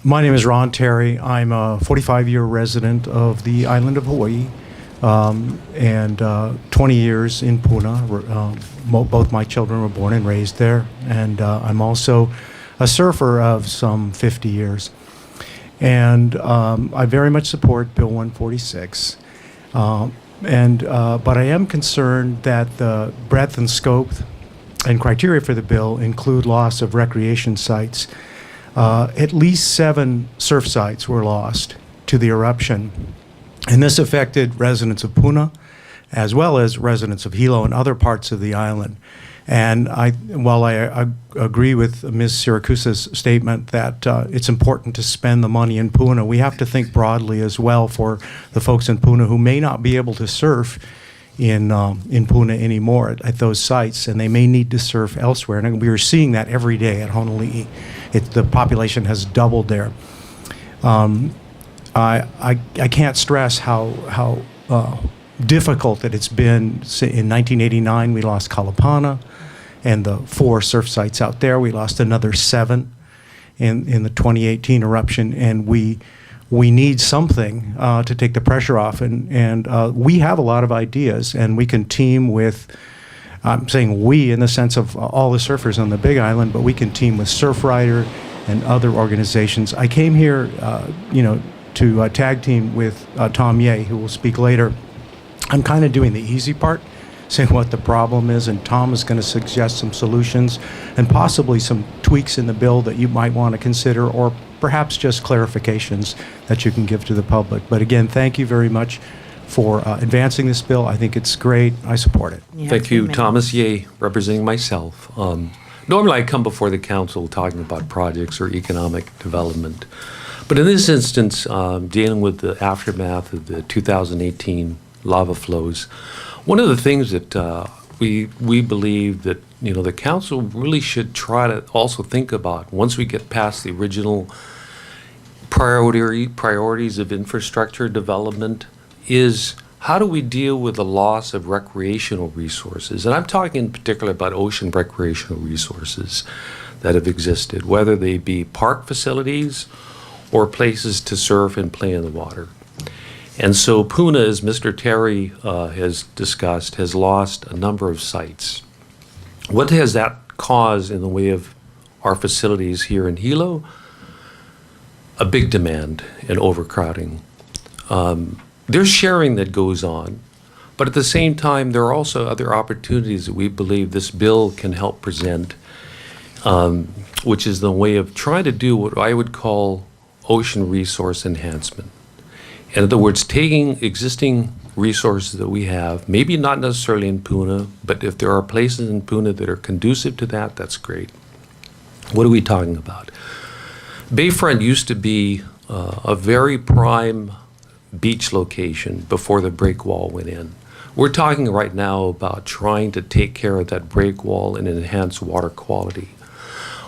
My name is Ron Terry. I'm a 45-year resident of the island of Hawaii, and 20 years in Puna. Both my children were born and raised there, and I'm also a surfer of some 50 years. And I very much support Bill 146. But I am concerned that the breadth and scope and criteria for the bill include loss of recreation sites. At least 7 surf sites were lost to the eruption, and this affected residents of Puna as well as residents of Hilo and other parts of the island. And while I agree with Ms. Siracusa's statement that it's important to spend the money in Puna, we have to think broadly as well for the folks in Puna who may not be able to surf in Puna anymore at those sites, and they may need to surf elsewhere. And we are seeing that every day at Honolulu. The population has doubled there. I can't stress how difficult that it's been. In 1989, we lost Kalapana and the 4 surf sites out there. We lost another 7 in the 2018 eruption, and we need something to take the pressure off. And we have a lot of ideas, and we can team with, I'm saying we in the sense of all the surfers on the Big Island, but we can team with Surfrider and other organizations. I came here, to tag team with Tom Ye, who will speak later. I'm kind of doing the easy part, saying what the problem is, and Tom is going to suggest some solutions and possibly some tweaks in the bill that you might want to consider, or perhaps just clarifications that you can give to the public. But again, thank you very much for advancing this bill. I think it's great. I support it. Thank you, Thomas Ye, representing myself. Normally I come before the council talking about projects or economic development. But in this instance, dealing with the aftermath of the 2018 lava flows, one of the things that we believe that the council really should try to also think about once we get past the original priorities of infrastructure development is how do we deal with the loss of recreational resources? And I'm talking in particular about ocean recreational resources that have existed, whether they be park facilities or places to surf and play in the water. And so Puna, as Mr. Terry has discussed, has lost a number of sites. What has that caused in the way of our facilities here in Hilo? A big demand and overcrowding. There's sharing that goes on, but at the same time, there are also other opportunities that we believe this bill can help present, which is the way of trying to do what I would call ocean resource enhancement. In other words, taking existing resources that we have, maybe not necessarily in Puna, but if there are places in Puna that are conducive to that, that's great. What are we talking about? Bayfront used to be a very prime beach location before the break wall went in. We're talking right now about trying to take care of that break wall and enhance water quality.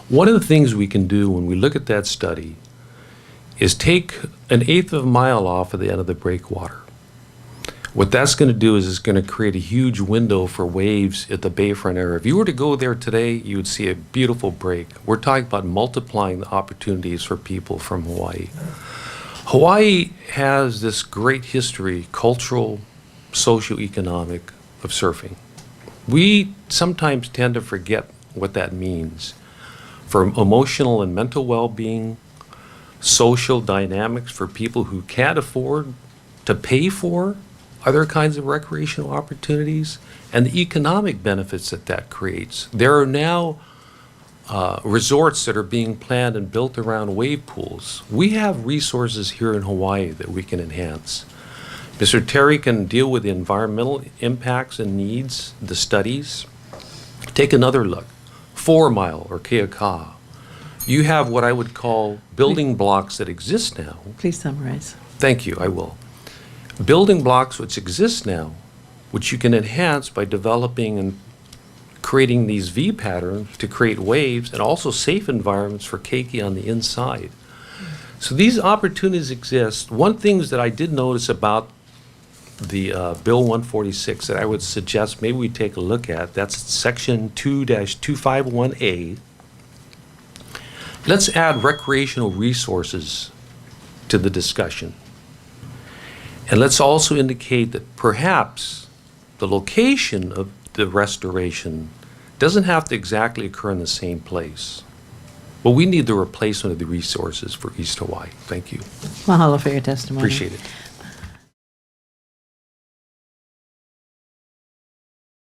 One of the things we can do when we look at that study is take 1/8 of a mile off of the end of the breakwater. What that's going to do is it's going to create a huge window for waves at the Bayfront area. If you were to go there today, you would see a beautiful break. We're talking about multiplying the opportunities for people from Hawaii. Hawaii has this great history, cultural, socioeconomic, of surfing. We sometimes tend to forget what that means for emotional and mental well-being, social dynamics for people who can't afford to pay for other kinds of recreational opportunities, and the economic benefits that that creates. There are now resorts that are being planned and built around wave pools. We have resources here in Hawaii that we can enhance. Mr. Terry can deal with the environmental impacts and needs, the studies. Take another look. 4 Mile or Keakaha. You have what I would call building blocks that exist now. Please summarize. Thank you, I will. Building blocks which exist now, which you can enhance by developing and creating these V patterns to create waves and also safe environments for keiki on the inside. So these opportunities exist. One thing that I did notice about the Bill 146 that I would suggest maybe we take a look at, that's section 2-251A. let's add recreational resources to the discussion. And let's also indicate that perhaps the location of the restoration doesn't have to exactly occur in the same place. But we need the replacement of the resources for East Hawaii. Thank you. Mahalo for your testimony. Appreciate it.